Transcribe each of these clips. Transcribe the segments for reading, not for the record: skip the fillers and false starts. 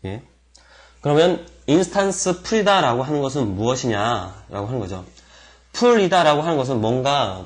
예. 그러면 인스턴스 풀이다라고 하는 것은 무엇이냐라고 하는 거죠. 풀이다라고 하는 것은 뭔가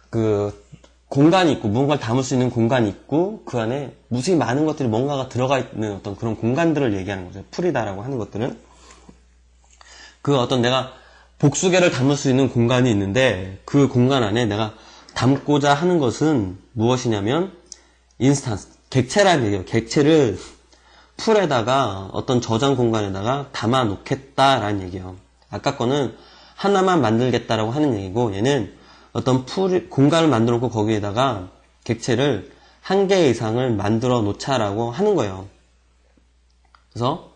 그 공간이 있고 무언가를 담을 수 있는 공간이 있고 그 안에 무수히 많은 것들이 뭔가가 들어가 있는 어떤 그런 공간들을 얘기하는 거죠. 풀이다라고 하는 것들은 그 어떤 내가 복수개를 담을 수 있는 공간이 있는데 그 공간 안에 내가 담고자 하는 것은 무엇이냐면 인스턴스, 객체라는 얘기예요. 객체를 풀에다가 어떤 저장 공간에다가 담아 놓겠다라는 얘기예요. 아까 거는 하나만 만들겠다라고 하는 얘기고 얘는 어떤 공간을 만들어 놓고 거기에다가 객체를 한 개 이상을 만들어 놓자라고 하는 거예요. 그래서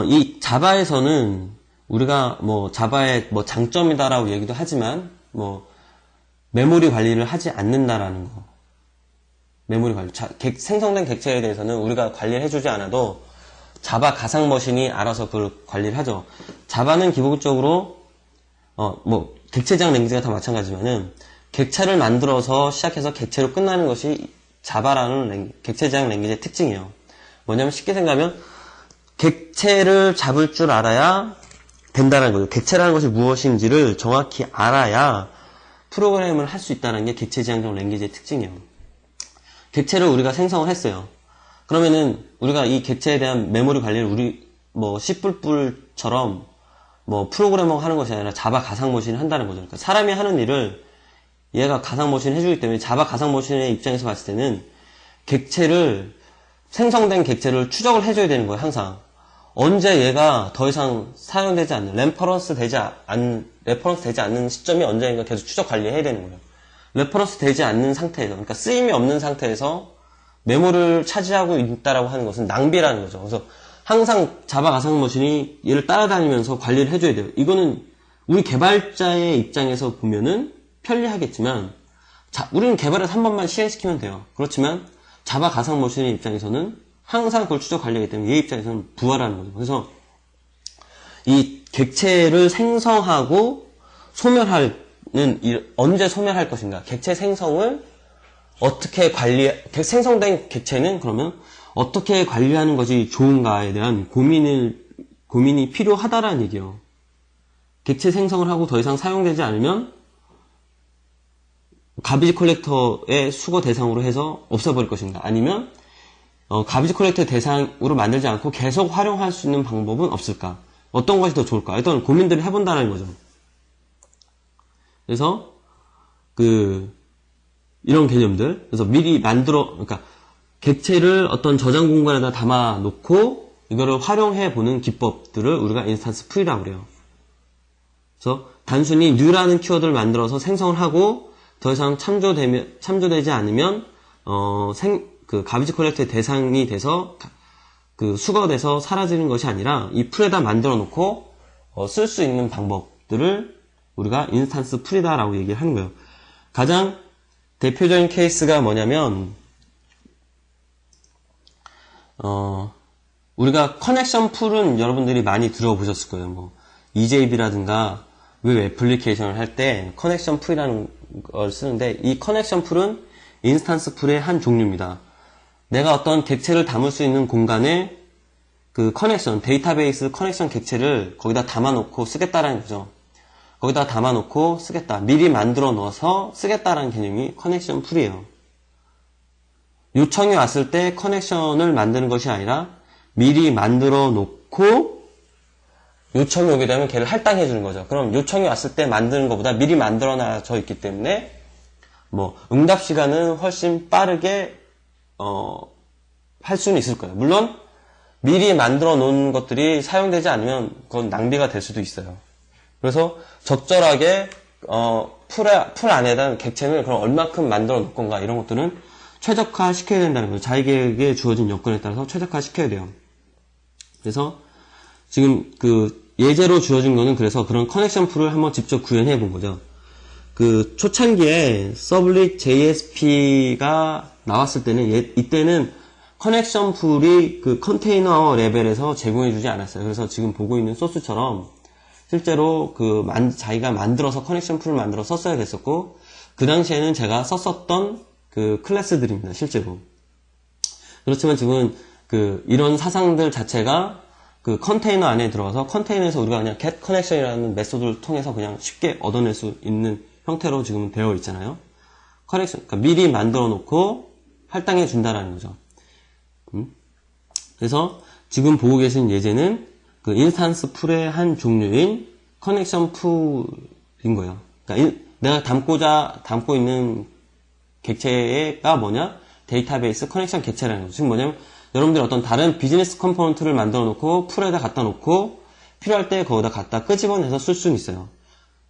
이 자바에서는 우리가 뭐 자바의 뭐 장점이다라고 얘기도 하지만 뭐 메모리 관리를 하지 않는다라는 거. 메모리 관리. 생성된 객체에 대해서는 우리가 관리를 해주지 않아도 자바 가상 머신이 알아서 그걸 관리를 하죠. 자바는 기본적으로 뭐 객체지향 랭귀지가 다 마찬가지지만은 객체를 만들어서 시작해서 객체로 끝나는 것이 자바라는 객체지향 랭귀지의 특징이에요. 뭐냐면 쉽게 생각하면 객체를 잡을 줄 알아야 된다는 거죠. 객체라는 것이 무엇인지를 정확히 알아야 프로그램을 할 수 있다는 게 객체지향적 랭귀지의 특징이에요. 객체를 우리가 생성을 했어요. 그러면은 우리가 이 객체에 대한 메모리 관리를 우리 뭐 C++처럼 뭐 프로그래머가 하는 것이 아니라 자바 가상 머신이 한다는 거죠. 그러니까 사람이 하는 일을 얘가 가상 머신을 해주기 때문에 자바 가상 머신의 입장에서 봤을 때는 생성된 객체를 추적을 해줘야 되는 거예요. 항상 언제 얘가 더 이상 사용되지 않는 레퍼런스 되지 않는 시점이 언제인가 계속 추적 관리해야 되는 거예요. 레퍼런스 되지 않는 상태에서, 그러니까 쓰임이 없는 상태에서 메모리를 차지하고 있다라고 하는 것은 낭비라는 거죠. 그래서 항상 자바 가상 머신이 얘를 따라다니면서 관리를 해줘야 돼요. 이거는 우리 개발자의 입장에서 보면은 편리하겠지만, 우리는 개발해서 한 번만 실행시키면 돼요. 그렇지만 자바 가상 머신의 입장에서는 항상 그걸 추적 관리하기 때문에 얘 입장에서는 부하라는 거죠. 그래서 이 객체를 생성하고 언제 소멸할 것인가? 객체 생성을 어떻게 생성된 객체는 그러면 어떻게 관리하는 것이 좋은가에 대한 고민이 필요하다라는 얘기예요. 객체 생성을 하고 더 이상 사용되지 않으면 가비지 컬렉터의 수거 대상으로 해서 없애버릴 것인가? 아니면 가비지 컬렉터 대상으로 만들지 않고 계속 활용할 수 있는 방법은 없을까? 어떤 것이 더 좋을까? 일단 고민들을 해본다는 거죠. 그래서 이런 개념들, 그래서 미리 그러니까 객체를 어떤 저장 공간에다 담아 놓고 이거를 활용해 보는 기법들을 우리가 인스턴스 풀이라고 그래요. 그래서 단순히 new라는 키워드를 만들어서 생성을 하고 더 이상 참조되지 않으면 가비지 컬렉터의 대상이 돼서 수거돼서 사라지는 것이 아니라 이 풀에다 만들어 놓고 쓸 수 있는 방법들을 우리가 인스턴스 풀이다라고 얘기를 하는 거예요. 가장 대표적인 케이스가 뭐냐면 우리가 커넥션 풀은 여러분들이 많이 들어보셨을 거예요. 뭐 EJB라든가 웹 애플리케이션을 할 때 커넥션 풀이라는 걸 쓰는데 이 커넥션 풀은 인스턴스 풀의 한 종류입니다. 내가 어떤 객체를 담을 수 있는 공간에 데이터베이스 커넥션 객체를 거기다 담아놓고 쓰겠다라는 거죠. 거기다 담아놓고 쓰겠다. 미리 만들어 넣어서 쓰겠다라는 개념이 커넥션 풀이에요. 요청이 왔을 때 커넥션을 만드는 것이 아니라 미리 만들어 놓고 요청이 오게 되면 걔를 할당해 주는 거죠. 그럼 요청이 왔을 때 만드는 것보다 미리 만들어 놔져 있기 때문에 응답 시간은 훨씬 빠르게 할 수는 있을 거예요. 물론 미리 만들어 놓은 것들이 사용되지 않으면 그건 낭비가 될 수도 있어요. 그래서 적절하게 풀 안에다 객체를 그럼 얼마큼 만들어 놓을 건가 이런 것들은 최적화 시켜야 된다는 거예요. 자기에게 주어진 여건에 따라서 최적화 시켜야 돼요. 그래서 지금 예제로 주어진 거는 그래서 그런 커넥션 풀을 한번 직접 구현해 본 거죠. 초창기에 서블릿 JSP가 나왔을 때는 이때는 커넥션 풀이 컨테이너 레벨에서 제공해 주지 않았어요. 그래서 지금 보고 있는 소스처럼 실제로 자기가 만들어서 커넥션 풀을 만들어 썼어야 됐었고 그 당시에는 제가 썼었던 클래스들입니다. 실제로. 그렇지만 지금은 이런 사상들 자체가 그 컨테이너 안에 들어가서 컨테이너에서 우리가 그냥 get connection이라는 메소드를 통해서 그냥 쉽게 얻어낼 수 있는 형태로 지금 되어 있잖아요. 커넥션, 그러니까 미리 만들어 놓고 할당해 준다라는 거죠. 그래서 지금 보고 계신 예제는 그 인스턴스 풀의 한 종류인 커넥션 풀인 거예요. 그러니까 내가 담고 있는 객체가 뭐냐? 데이터베이스 커넥션 객체라는 거죠. 지금 뭐냐면 여러분들이 어떤 다른 비즈니스 컴포넌트를 만들어 놓고 풀에다 갖다 놓고 필요할 때 거기다 갖다 끄집어내서 쓸 수는 있어요.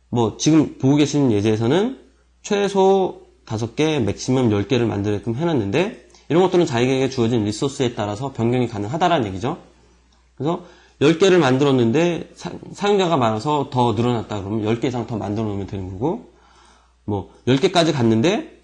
뭐 지금 보고 계신 예제에서는 최소 5개, 맥시멈 10개를 만들게끔 해놨는데 이런 것들은 자기에게 주어진 리소스에 따라서 변경이 가능하다라는 얘기죠. 그래서 10개를 만들었는데 사용자가 많아서 더 늘어났다 그러면 10개 이상 더 만들어 놓으면 되는 거고, 뭐 10개까지 갔는데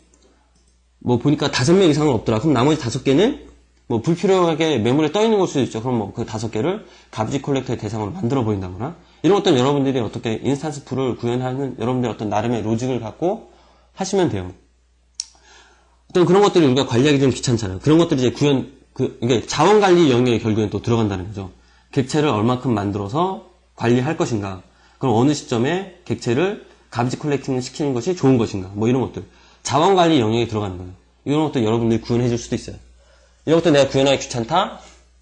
뭐 보니까 5명 이상은 없더라. 그럼 나머지 5개는 뭐 불필요하게 메모리에 떠 있는 걸 수도 있죠. 그럼 뭐 그 5개를 가비지 컬렉터의 대상으로 만들어 버린다거나, 이런 것들은 여러분들이 어떻게 인스턴스 풀을 구현하는 여러분들 어떤 나름의 로직을 갖고 하시면 돼요. 어떤 그런 것들이 우리가 관리하기 좀 귀찮잖아요. 그런 것들이 이제 이게 자원 관리 영역에 결국엔 또 들어간다는 거죠. 객체를 얼마큼 만들어서 관리할 것인가, 그럼 어느 시점에 객체를 가비지 컬렉팅을 시키는 것이 좋은 것인가, 뭐 이런 것들 자원 관리 영역에 들어가는 거예요. 이런 것도 여러분들이 구현해 줄 수도 있어요. 이런 것도 내가 구현하기 귀찮다?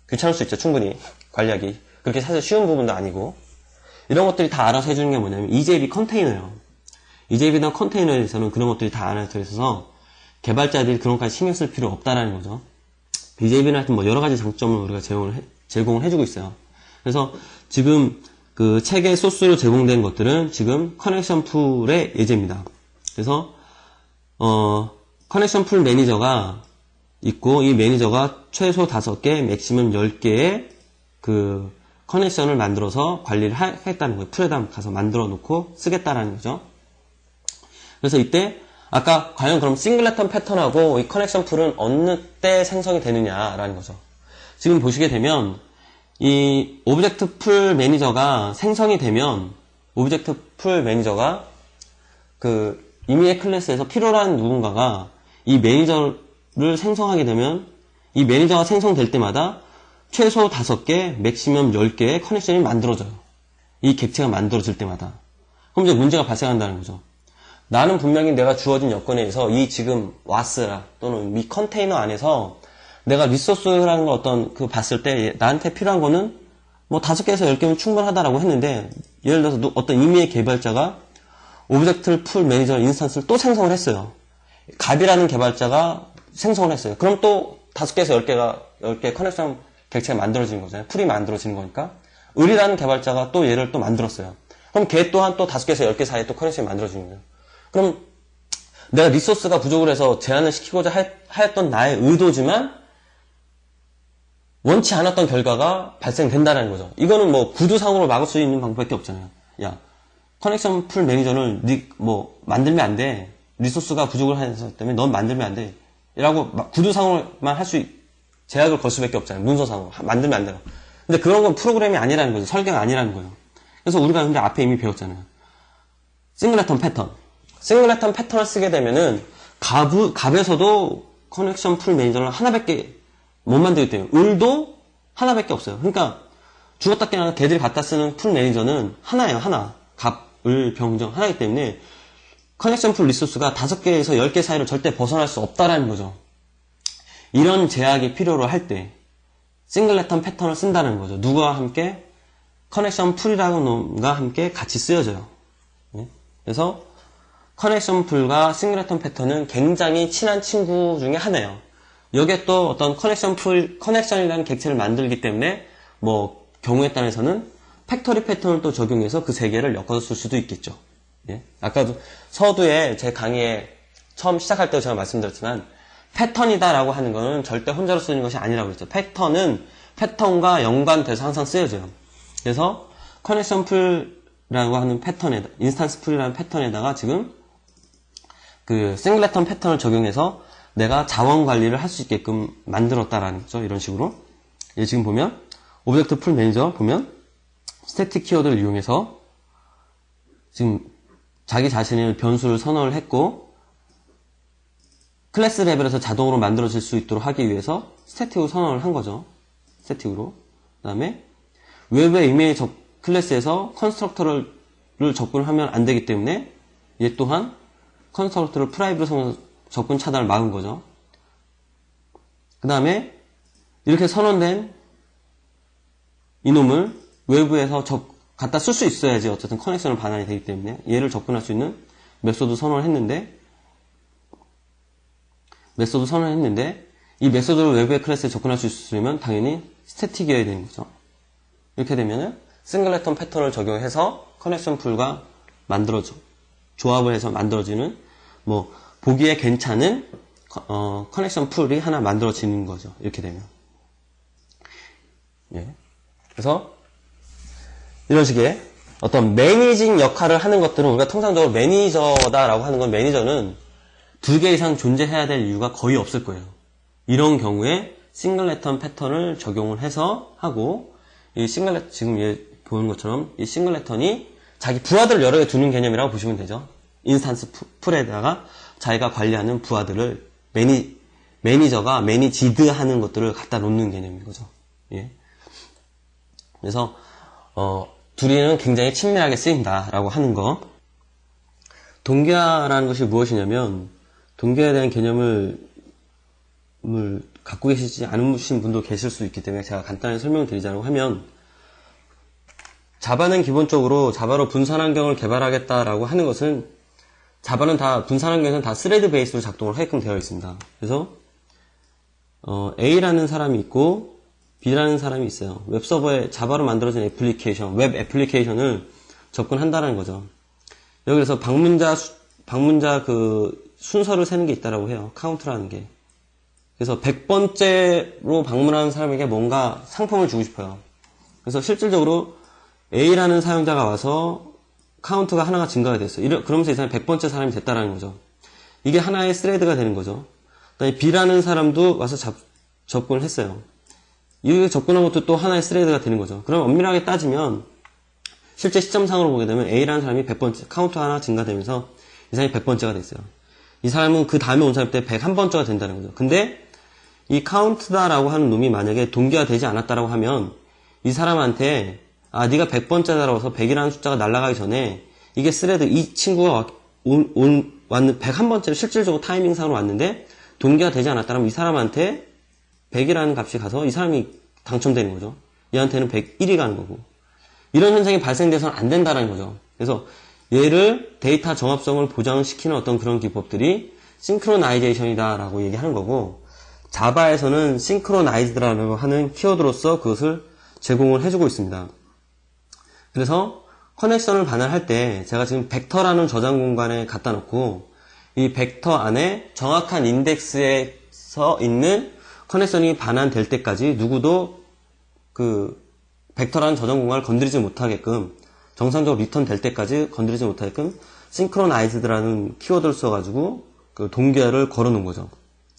귀찮을 수 있죠. 충분히 관리하기 그렇게 사실 쉬운 부분도 아니고, 이런 것들이 다 알아서 해주는 게 뭐냐면 EJB 컨테이너예요. EJB나 컨테이너에서는 그런 것들이 다 알아서 들어있어서 개발자들이 그런 것까지 신경 쓸 필요 없다라는 거죠. EJB는 하여튼 뭐 여러 가지 장점을 우리가 제공을 해주고 있어요. 그래서 지금 그 책의 소스로 제공된 것들은 지금 커넥션 풀의 예제입니다. 그래서 커넥션 풀 매니저가 있고, 이 매니저가 최소 5개, 맥시멈 10개의 그 커넥션을 만들어서 관리를 하겠다는 거예요. 풀에다 가서 만들어 놓고 쓰겠다라는 거죠. 그래서 이때 아까 과연 그럼 싱글레턴 패턴하고 이 커넥션 풀은 어느 때 생성이 되느냐라는 거죠. 지금 보시게 되면 이 오브젝트 풀 매니저가 생성이 되면, 오브젝트 풀 매니저가 그 이미의 클래스에서 필요로 하는 누군가가 이 매니저를 생성하게 되면, 이 매니저가 생성될 때마다 최소 5개, 맥시멈 10개의 커넥션이 만들어져요. 이 객체가 만들어질 때마다. 그럼 이제 문제가 발생한다는 거죠. 나는 분명히 내가 주어진 여건에 의해서 이 지금 와스라 또는 이 컨테이너 안에서 내가 리소스라는 걸 어떤 봤을 때 나한테 필요한 거는 뭐 5개에서 10개면 충분하다라고 했는데, 예를 들어서 어떤 임의의 개발자가 오브젝트 풀 매니저 인스턴스를 또 생성을 했어요. 갑이라는 개발자가 생성을 했어요. 그럼 또 5개에서 10개 커넥션 객체가 만들어지는 거잖아요. 풀이 만들어지는 거니까. 을이라는 개발자가 또 얘를 또 만들었어요. 그럼 걔 또한 또 5개에서 10개 사이에 또 커넥션이 만들어지는 거예요. 그럼 내가 리소스가 부족을 해서 제한을 시키고자 하였던 나의 의도지만 원치 않았던 결과가 발생된다는 거죠. 이거는 뭐 구두상으로 막을 수 있는 방법밖에 없잖아요. 야, 커넥션 풀 매니저를 만들면 안 돼. 리소스가 부족을 해서 때문에 넌 만들면 안 돼. 이라고 구두상으로만 할 수 제약을 걸 수밖에 없잖아요. 문서상으로 만들면 안 돼요. 근데 그런 건 프로그램이 아니라는 거죠. 설계가 아니라는 거예요. 그래서 우리가 근데 앞에 이미 배웠잖아요. 싱글레턴 패턴. 싱글레턴 패턴을 쓰게 되면은 갑에서도 커넥션 풀 매니저를 하나밖에 못 만들기 때문에, 을도 하나밖에 없어요. 그러니까 죽었다 깨어나 걔들이 갖다 쓰는 풀 매니저는 하나예요. 하나. 갑, 을, 병정 하나이기 때문에 커넥션 풀 리소스가 5개에서 10개 사이를 절대 벗어날 수 없다라는 거죠. 이런 제약이 필요로 할 때 싱글레턴 패턴을 쓴다는 거죠. 누구와 함께? 커넥션 풀이라는 놈과 함께 같이 쓰여져요. 그래서 커넥션 풀과 싱글레턴 패턴은 굉장히 친한 친구 중에 하나예요. 여기에 또 어떤 커넥션이라는 객체를 만들기 때문에 뭐 경우에 따라서는 팩토리 패턴을 또 적용해서 그 3개를 엮어서 쓸 수도 있겠죠. 예? 아까도 서두에 제 강의에 처음 시작할 때 제가 말씀드렸지만, 패턴이다라고 하는 거는 절대 혼자로 쓰는 것이 아니라고 했죠. 패턴은 패턴과 연관돼서 항상 쓰여져요. 그래서 커넥션 풀이라고 하는 패턴에다, 인스턴스 풀이라는 패턴에다가 지금 그 싱글레턴 패턴을 적용해서 내가 자원 관리를 할 수 있게끔 만들었다라는 거죠. 이런 식으로. 예, 지금 보면 오브젝트 풀 매니저 보면 스태틱 키워드를 이용해서 지금 자기 자신의 변수를 선언을 했고, 클래스 레벨에서 자동으로 만들어질 수 있도록 하기 위해서 스태틱으로 선언을 한 거죠. 스태틱으로. 그 다음에 외부의 이메일 클래스에서 컨스트럭터를 접근하면 안 되기 때문에 얘 또한 컨스트럭터를 프라이빗으로 접근 차단을 막은 거죠. 그 다음에 이렇게 선언된 이놈을 외부에서 갖다 쓸 수 있어야지 어쨌든 커넥션을 반환이 되기 때문에 얘를 접근할 수 있는 메소드 선언을 했는데 이 메소드를 외부의 클래스에 접근할 수 있으면 당연히 스태틱이어야 되는 거죠. 이렇게 되면은 싱글레턴 패턴을 적용해서 커넥션 풀과 조합을 해서 만들어지는 뭐 보기에 괜찮은 커넥션 풀이 하나 만들어지는 거죠. 이렇게 되면. 예. 그래서 이런 식의 어떤 매니징 역할을 하는 것들은 우리가 통상적으로 매니저다라고 하는 건 매니저는 2개 이상 존재해야 될 이유가 거의 없을 거예요. 이런 경우에 싱글레턴 패턴을 적용을 해서 하고 지금 얘 보는 것처럼 이 싱글레턴이 자기 부하들을 여러 개 두는 개념이라고 보시면 되죠. 인스탄스 풀에다가 자기가 관리하는 부하들을 매니저가 매니지드 하는 것들을 갖다 놓는 개념인 거죠. 예. 그래서 둘이는 굉장히 친밀하게 쓰인다라고 하는 거. 동기화라는 것이 무엇이냐면 동기화에 대한 개념을 갖고 계시지 않으신 분도 계실 수 있기 때문에 제가 간단히 설명을 드리자고 하면 자바는 기본적으로 자바로 분산 환경을 개발하겠다라고 하는 것은 자바는 다 분산 환경에서는 다 스레드 베이스로 작동을 하게끔 되어 있습니다. 그래서 A라는 사람이 있고 B라는 사람이 있어요. 웹서버에 자바로 만들어진 애플리케이션, 웹 애플리케이션을 접근한다는 거죠. 여기서 방문자 그 순서를 세는 게 있다라고 해요. 카운트라는 게. 그래서 100번째로 방문하는 사람에게 뭔가 상품을 주고 싶어요. 그래서 실질적으로 A라는 사용자가 와서 카운트가 하나가 증가가 됐어요. 그러면서 이 사람이 100번째 사람이 됐다라는 거죠. 이게 하나의 스레드가 되는 거죠. 그다음에 B라는 사람도 와서 접근을 했어요. 이렇게 접근한 것도 또 하나의 스레드가 되는 거죠. 그럼 엄밀하게 따지면 실제 시점상으로 보게 되면 A라는 사람이 100번째, 카운트 하나 증가되면서 이 사람이 100번째가 됐어요. 이 사람은 그 다음에 온 사람 때 101번째가 된다는 거죠. 근데 이 카운트다라고 하는 놈이 만약에 동기화 되지 않았다라고 하면 이 사람한테 네가 100번째다라고 해서 100이라는 숫자가 날아가기 전에 이게 스레드, 이 친구가 왔는 101번째로 실질적으로 타이밍상으로 왔는데 동기화 되지 않았다면 이 사람한테 100이라는 값이 가서 이 사람이 당첨되는 거죠. 얘한테는 101이 가는 거고. 이런 현상이 발생돼서는 안 된다는 거죠. 그래서 얘를 데이터 정합성을 보장시키는 어떤 그런 기법들이 싱크로나이제이션이다라고 얘기하는 거고, 자바에서는 싱크로나이즈드라고 하는 키워드로서 그것을 제공을 해주고 있습니다. 그래서 커넥션을 반환할 때 제가 지금 벡터라는 저장 공간에 갖다 놓고 이 벡터 안에 정확한 인덱스에서 있는 커넥션이 반환될 때까지 누구도 그 벡터라는 저장 공간을 건드리지 못하게끔, 정상적으로 리턴 될 때까지 건드리지 못하게끔 synchronized라는 키워드를 써가지고 그 동기화를 걸어놓은 거죠.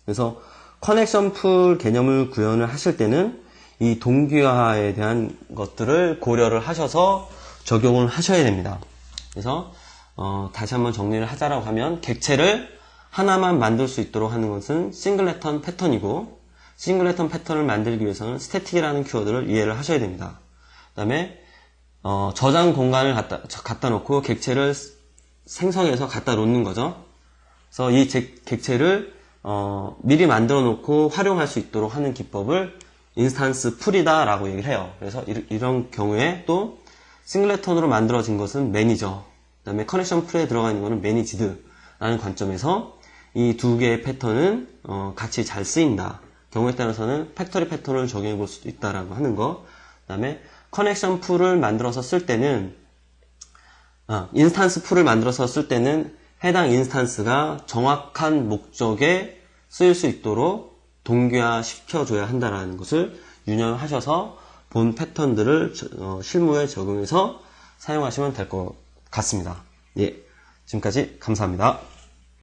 그래서 커넥션 풀 개념을 구현을 하실 때는 이 동기화에 대한 것들을 고려를 하셔서 적용을 하셔야 됩니다. 그래서 다시 한번 정리를 하자라고 하면 객체를 하나만 만들 수 있도록 하는 것은 싱글레턴 패턴이고, 싱글레턴 패턴을 만들기 위해서는 스태틱이라는 키워드를 이해를 하셔야 됩니다. 그 다음에 저장 공간을 갖다 놓고 객체를 생성해서 갖다 놓는 거죠. 그래서 이 객체를 미리 만들어 놓고 활용할 수 있도록 하는 기법을 인스탄스 풀이다 라고 얘기를 해요. 그래서 이런 경우에 또 싱글레턴으로 만들어진 것은 매니저, 그 다음에 커넥션 풀에 들어가 있는 것은 매니지드 라는 관점에서 이 두 개의 패턴은 같이 잘 쓰인다. 경우에 따라서는 팩토리 패턴을 적용해 볼 수도 있다라고 하는 거. 그 다음에 커넥션 풀을 만들어서 쓸 때는 인스탄스 풀을 만들어서 쓸 때는 해당 인스탄스가 정확한 목적에 쓰일 수 있도록 동기화 시켜줘야 한다는 것을 유념하셔서 본 패턴들을 실무에 적용해서 사용하시면 될 것 같습니다. 예, 지금까지 감사합니다.